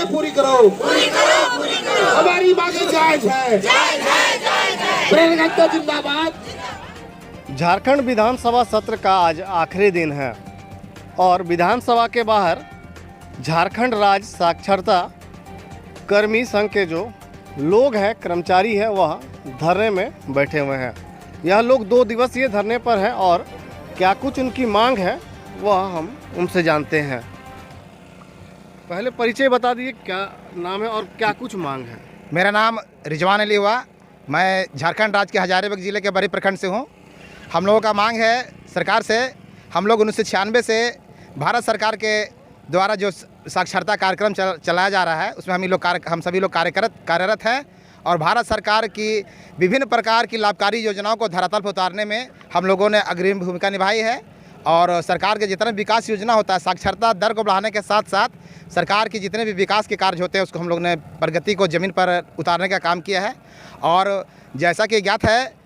मांगे पूरी करो, हमारी मांगे जायज है। प्रेरक जिंदाबाद। झारखंड विधानसभा सत्र का आज आखिरी दिन है और विधानसभा के बाहर झारखंड राज्य साक्षरता कर्मी संघ के जो लोग हैं, कर्मचारी हैं, वह धरने में बैठे हुए हैं। यह लोग 2 दिवसीय धरने पर हैं और क्या कुछ उनकी मांग है वह हम उनसे जानते हैं। पहले परिचय बता दीजिए, क्या नाम है और क्या कुछ मांग है? मेरा नाम रिजवान अली हुआ। मैं झारखंड राज्य के हजारीबाग जिले के बरी प्रखंड से हूँ। हम लोगों का मांग है सरकार से, हम लोग 1996 से भारत सरकार के द्वारा जो साक्षरता कार्यक्रम चलाया जा रहा है उसमें हम सभी लोग कार्यरत हैं और भारत सरकार की विभिन्न प्रकार की लाभकारी योजनाओं को धरातल पर उतारने में हम लोगों ने अग्रिम भूमिका निभाई है। और सरकार के जितना विकास योजना होता है, साक्षरता दर को बढ़ाने के साथ साथ सरकार की जितने भी विकास के कार्य होते हैं उसको हम लोग ने प्रगति को ज़मीन पर उतारने का काम किया है। और जैसा कि ज्ञात है,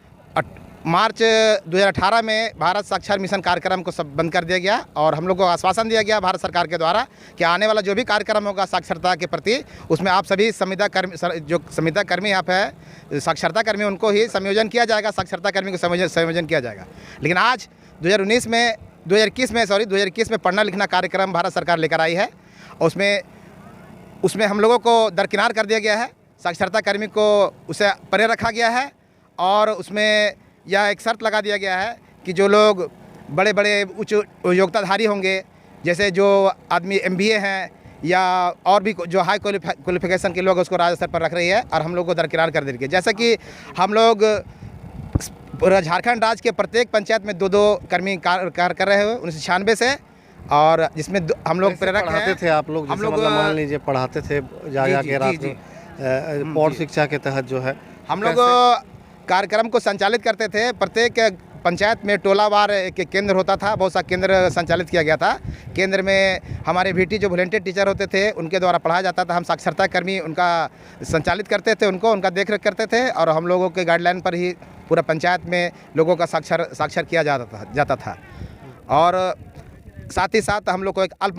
मार्च 2018 में भारत साक्षर मिशन कार्यक्रम को सब बंद कर दिया गया और हम लोग को आश्वासन दिया गया भारत सरकार के द्वारा कि आने वाला जो भी कार्यक्रम होगा साक्षरता के प्रति उसमें आप सभी संविदा कर्मी यहाँ पे साक्षरता कर्मी उनको ही संयोजन किया जाएगा, साक्षरता कर्मी को संयोजन किया जाएगा। लेकिन आज 2021 में पढ़ना लिखना कार्यक्रम भारत सरकार लेकर आई है। उसमें हम लोगों को दरकिनार कर दिया गया है, साक्षरता कर्मी को उसे परे रखा गया है और उसमें यह एक शर्त लगा दिया गया है कि जो लोग बड़े बड़े उच्च योग्यताधारी होंगे, जैसे जो आदमी MBA हैं या और भी जो हाई क्वालिफिकेशन के लोग उसको राज्य स्तर पर रख रही है और हम लोग को दरकिनार कर देंगे। जैसा कि हम लोग झारखंड राज्य के प्रत्येक पंचायत में 2-2 कर्मी कार्य कर रहे हैं 1996 से, और जिसमें हम लोग प्रेरक पढ़ाते थे आप लोग, हम लोग मान लीजिए पढ़ाते थे जा के रात में पौध शिक्षा के तहत जो है हम लोग कार्यक्रम को संचालित करते थे। प्रत्येक पंचायत में टोलावार एक केंद्र होता था, बहुत सा केंद्र संचालित किया गया था। केंद्र में हमारे VT जो वॉलंटियर टीचर होते थे उनके द्वारा पढ़ाया जाता था। हम साक्षरता कर्मी उनका संचालित करते थे, उनका देखरेख करते थे और हम लोगों के गाइडलाइन पर ही पूरा पंचायत में लोगों का साक्षर किया जाता था। और साथ ही साथ हम लोग को एक अल्प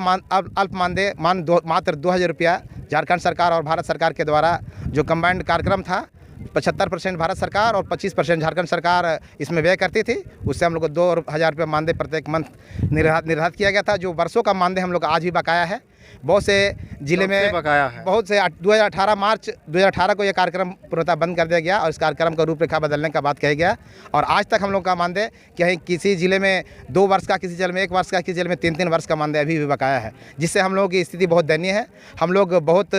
मात्र 2000 रुपया झारखंड सरकार और भारत सरकार के द्वारा जो कंबाइंड कार्यक्रम था, 75% भारत सरकार और 25% झारखंड सरकार इसमें व्यय करती थी। उससे हम लोग को 2000 रुपये मानदेय प्रत्येक मंथ निर्धारित किया गया था, जो वर्षों का मानदेय हम लोग आज भी बकाया है। बहुत से जिले में बकाया है, बहुत से 2018 मार्च 2018 को यह कार्यक्रम पूर्णतः बंद कर दिया गया और इस कार्यक्रम का रूपरेखा बदलने का बात कही गया। और आज तक हम लोग का मानदेय कहीं किसी जिले में 2 वर्ष का, किसी जिले में 1 वर्ष का, किसी जिले में 3-3 वर्ष का मानदेय अभी भी बकाया है, जिससे हम लोगों की स्थिति बहुत दयनीय है। हम लोग बहुत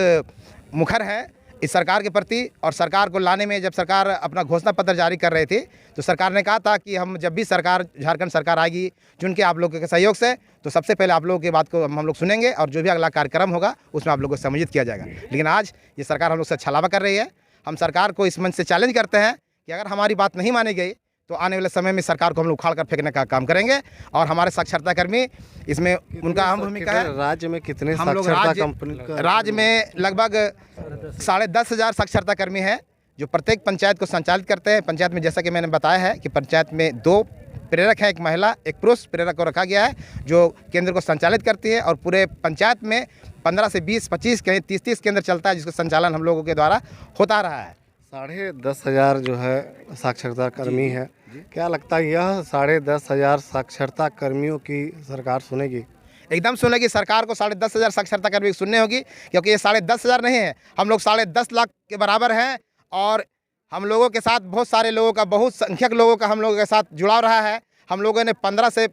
मुखर हैं इस सरकार के प्रति। और सरकार को लाने में जब सरकार अपना घोषणा पत्र जारी कर रही थी तो सरकार ने कहा था कि हम जब भी झारखंड सरकार आएगी चुन के आप लोगों के सहयोग से, तो सबसे पहले आप लोगों की बात को हम लोग सुनेंगे और जो भी अगला कार्यक्रम होगा उसमें आप लोगों को सम्मिलित किया जाएगा। लेकिन आज ये सरकार हम लोग से छलावा कर रही है। हम सरकार को इस मंच से चैलेंज करते हैं कि अगर हमारी बात नहीं मानी गई तो आने वाले समय में सरकार को हम लोग उखाड़ कर फेंकने का काम करेंगे। और हमारे साक्षरता कर्मी इसमें उनका अहम भूमिका है। राज्य में कितने हम लोग राज्य में लगभग 10,500 साक्षरता कर्मी हैं जो प्रत्येक पंचायत को संचालित करते हैं। पंचायत में जैसा कि मैंने बताया है कि पंचायत में 2 प्रेरक हैं, एक महिला एक पुरुष प्रेरक को रखा गया है जो केंद्र को संचालित करती है। और पूरे पंचायत में 15 से 20-25 कहीं 30-30 केंद्र चलता है जिसका संचालन हम लोगों के द्वारा होता रहा है। 10,500 जो है साक्षरता कर्मी है, क्या लगता है यह 10,500 साक्षरता कर्मियों की सरकार सुनेगी? एकदम सुनेगी। सरकार को 10,500 साक्षरता कर्मी सुनने होगी, क्योंकि ये 10,500 नहीं है, हम लोग 10.5 लाख के बराबर हैं। और हम लोगों के साथ बहुत सारे लोगों का, बहुत संख्यक लोगों का हम लोगों के साथ जुड़ाव रहा है। हम लोगों ने 15 से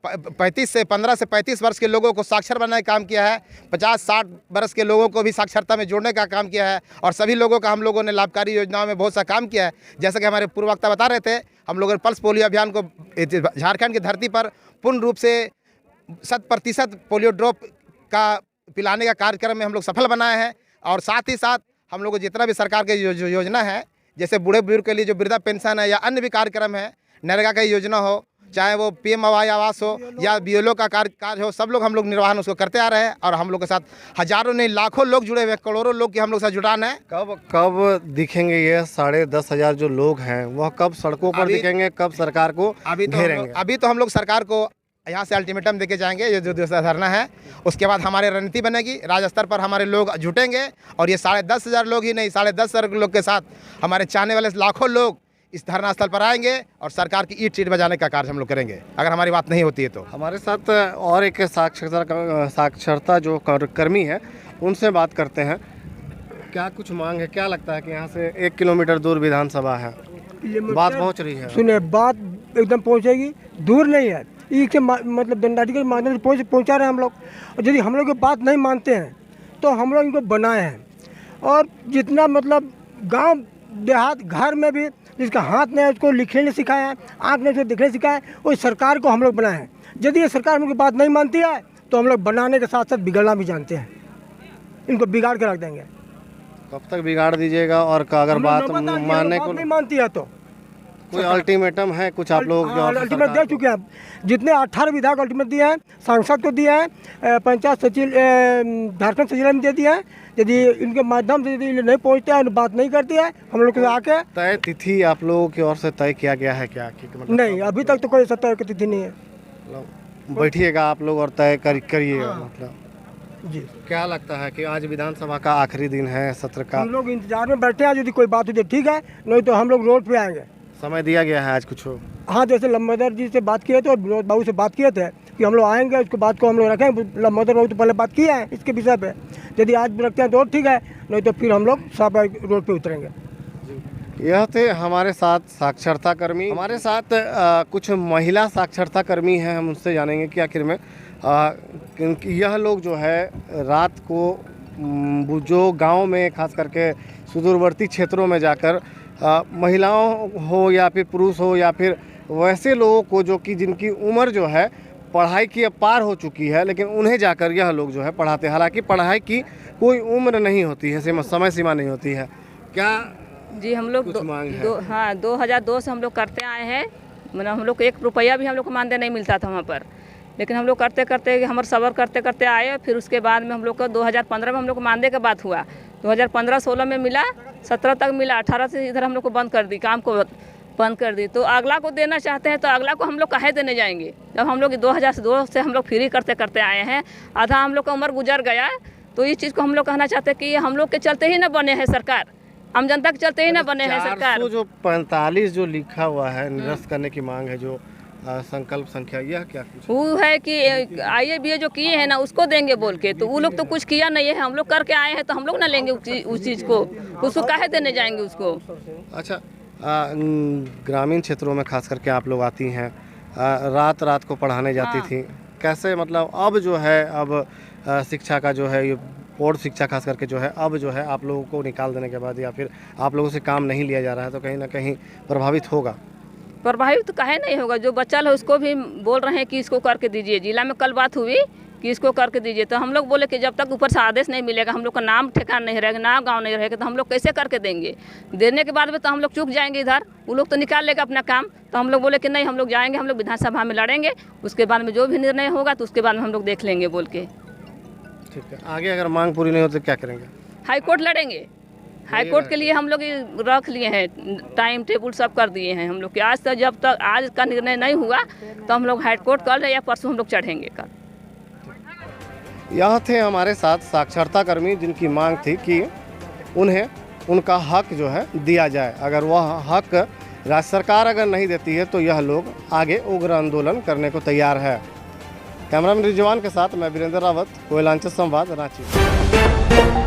35 वर्ष के लोगों को साक्षर बनाने का काम किया है, 50-60 वर्ष के लोगों को भी साक्षरता में जोड़ने का काम किया है और सभी लोगों का हम लोगों ने लाभकारी योजनाओं में बहुत सा काम किया है। जैसा कि हमारे पूर्व वक्ता बता रहे थे, हम लोगों ने पल्स पोलियो अभियान को झारखंड की धरती पर पूर्ण रूप से 100% पोलियो ड्रॉप का पिलाने का कार्यक्रम में हम लोग सफल बनाए हैं। और साथ ही साथ हम लोग को जितना भी सरकार के जो योजना है, जैसे बूढ़े बुजुर्ग के लिए जो वृद्धा पेंशन है या अन्य भी कार्यक्रम है, नरेगा की योजना हो, चाहे वो PM आवास हो या BLO का कार्य हो, सब लोग हम लोग निर्वहन उसको करते आ रहे हैं। और हम लोग के साथ हजारों नहीं लाखों लोग जुड़े हुए, करोड़ों लोग की हम लोग साथ जुटान है। कब दिखेंगे ये 10,500 जो लोग हैं, वह कब सड़कों पर दिखेंगे, कब सरकार को घेरेंगे? अभी तो हम लोग सरकार को यहाँ से अल्टीमेटम देके जाएंगे, ये जो धरना है उसके बाद हमारी रणनीति बनेगी। राज्य स्तर पर हमारे लोग जुटेंगे और ये 10,500 लोग ही नहीं, 10,500 लोग के साथ हमारे चाहने वाले लाखों लोग इस धरना स्थल पर आएंगे और सरकार की ईंट चीट बजाने का कार्य हम लोग करेंगे अगर हमारी बात नहीं होती है तो। हमारे साथ और एक साक्षरता जो कर्मी है उनसे बात करते हैं। क्या कुछ मांग है, क्या लगता है कि यहाँ से 1 किलोमीटर दूर विधानसभा है, बात पहुँच रही है? सुने, बात एकदम पहुँचेगी, दूर नहीं है, एक मतलब दंडाधिकारी के माध्यम से पहुँचा रहे हैं हम लोग। और यदि हम लोग की बात नहीं मानते हैं तो हम लोग इनको बनाए हैं। और जितना मतलब गांव देहात घर में भी जिसका हाथ नहीं है उसको लिखने नहीं सिखाया है, आँख नहीं उसको दिखने सिखाया है, उस सरकार को हम लोग बनाए हैं। यदि ये सरकार हम लोग की बात नहीं मानती है तो हम लोग बनाने के साथ साथ बिगड़ना भी जानते हैं, इनको बिगाड़ के रख देंगे। कब तक बिगाड़ दीजिएगा? और अगर बात मानने को नहीं मानती है तो कोई अल्टीमेटम है कुछ आप लोग? अल्टीमेट दे चुके हैं, जितने 18 विधायक अल्टीमेट दिए हैं, सांसद को दिए हैं, पंचायत सचिव झारखंड सचिवालय में दे दिए हैं। यदि इनके माध्यम से यदि नहीं पहुँचते हैं, बात नहीं करती है, हम लोग के आके तय तिथि आप लोगों की ओर से तय किया गया है क्या? नहीं, अभी तक तो कोई तय की तिथि नहीं है। बैठिएगा आप लोग और तय करिएगा मतलब जी। क्या लगता है कि आज विधानसभा का आखिरी दिन है सत्र का? हम लोग इंतजार में बैठे हैं, यदि कोई बात होती है ठीक है, नहीं तो हम लोग रोड पे आएंगे। समय दिया गया है आज कुछ? हाँ, जैसे लंबोदर जी से बात किए थे और विनोद बाबू से बात किए थे कि हम लोग आएंगे, उसके बात को हम लोग रखेंगे। लंबोदर बाबू तो पहले बात किए हैं इसके विषय पे, यदि आज रखते हैं तो ठीक है, नहीं तो फिर हम लोग सब रोड पे उतरेंगे। यह थे हमारे साथ साक्षरता कर्मी। हमारे साथ कुछ महिला साक्षरता कर्मी हैं, हम उनसे जानेंगे कि आखिर में क्योंकि यह लोग जो है रात को जो गांव में खास करके सुदूरवर्ती क्षेत्रों में जाकर महिलाओं हो या फिर पुरुष हो या फिर वैसे लोगों को जो कि जिनकी उम्र जो है पढ़ाई की पार हो चुकी है, लेकिन उन्हें जाकर यह लोग जो है पढ़ाते हैं। हालांकि पढ़ाई की कोई उम्र नहीं होती है, समय सीमा नहीं होती है। क्या जी हम लोग मांग है? हाँ, 2002 से हम लोग करते आए हैं। मतलब हम लोग को 1 रुपया भी हम लोग को मानदेय नहीं मिलता था वहाँ पर, लेकिन हम लोग करते करते हमारे सबर करते करते आए। फिर उसके बाद में हम लोग को 2015 में हम लोग को मानदेय का बात हुआ। 2015-16 में मिला, 17 तक मिला, 18 से इधर हम लोग को बंद कर दी, काम को बंद कर दी। तो अगला को देना चाहते हैं तो अगला को हम लोग काहे देने जाएंगे जब हम लोग 2002 से हम लोग फ्री करते करते आए हैं। आधा हम लोग का उम्र गुजर गया। तो इस चीज़ को हम लोग कहना चाहते हैं कि हम लोग के चलते ही ना बने हैं सरकार, हम जनता के चलते ही ना बने हैं सरकार। जो 45 जो लिखा हुआ है निरस्त करने की मांग है, जो संकल्प संख्या, यह क्या कुछ वो है कि IABA जो किए हैं ना उसको देंगे बोल के, तो वो लोग तो कुछ किया नहीं है। हम लोग करके आए हैं तो हम लोग ना लेंगे उस चीज़ को, उसको काहे देने जाएंगे उसको। अच्छा, ग्रामीण क्षेत्रों में खास करके आप लोग आती हैं, रात रात को पढ़ाने जाती थी, कैसे मतलब अब जो है अब शिक्षा का जो है ये बोर्ड शिक्षा खास करके जो है अब जो है आप लोगों को निकाल देने के बाद या फिर आप लोगों से काम नहीं लिया जा रहा है तो कहीं ना कहीं प्रभावित होगा? प्रभावित तो काहे नहीं होगा, जो बच्चा है उसको भी बोल रहे हैं कि इसको करके दीजिए। जिला में कल बात हुई कि इसको करके दीजिए, तो हम लोग बोले कि जब तक ऊपर से आदेश नहीं मिलेगा, हम लोग का नाम ठिकाना नहीं रहेगा, नाम गांव नहीं रहेगा, तो हम लोग कैसे करके देंगे। देने के बाद में तो हम लोग चुप जाएंगे इधर, वो लोग तो निकाल लेगा अपना काम। तो हम लोग बोले कि नहीं, हम लोग जाएंगे, हम लोग विधानसभा में लड़ेंगे, उसके बाद में जो भी निर्णय होगा तो उसके बाद में हम लोग देख लेंगे बोल के। ठीक है, आगे अगर मांग पूरी नहीं होती तो क्या करेंगे? हाई कोर्ट लड़ेंगे। हाई कोर्ट के लिए हम लोग रख लिए हैं, टाइम टेबल सब कर दिए हैं हम लोग कि आज तक जब तक आज का निर्णय नहीं हुआ तो हम लोग हाई कोर्ट कल या परसों हम लोग चढ़ेंगे कल। यह थे हमारे साथ साक्षरता कर्मी जिनकी मांग थी कि उन्हें उनका हक जो है दिया जाए। अगर वह हक राज्य सरकार अगर नहीं देती है तो यह लोग आगे उग्र आंदोलन करने को तैयार है। कैमरामैन रिजवान के साथ मैं वीरेंद्र रावत, कोयलांचल संवाद, रांची।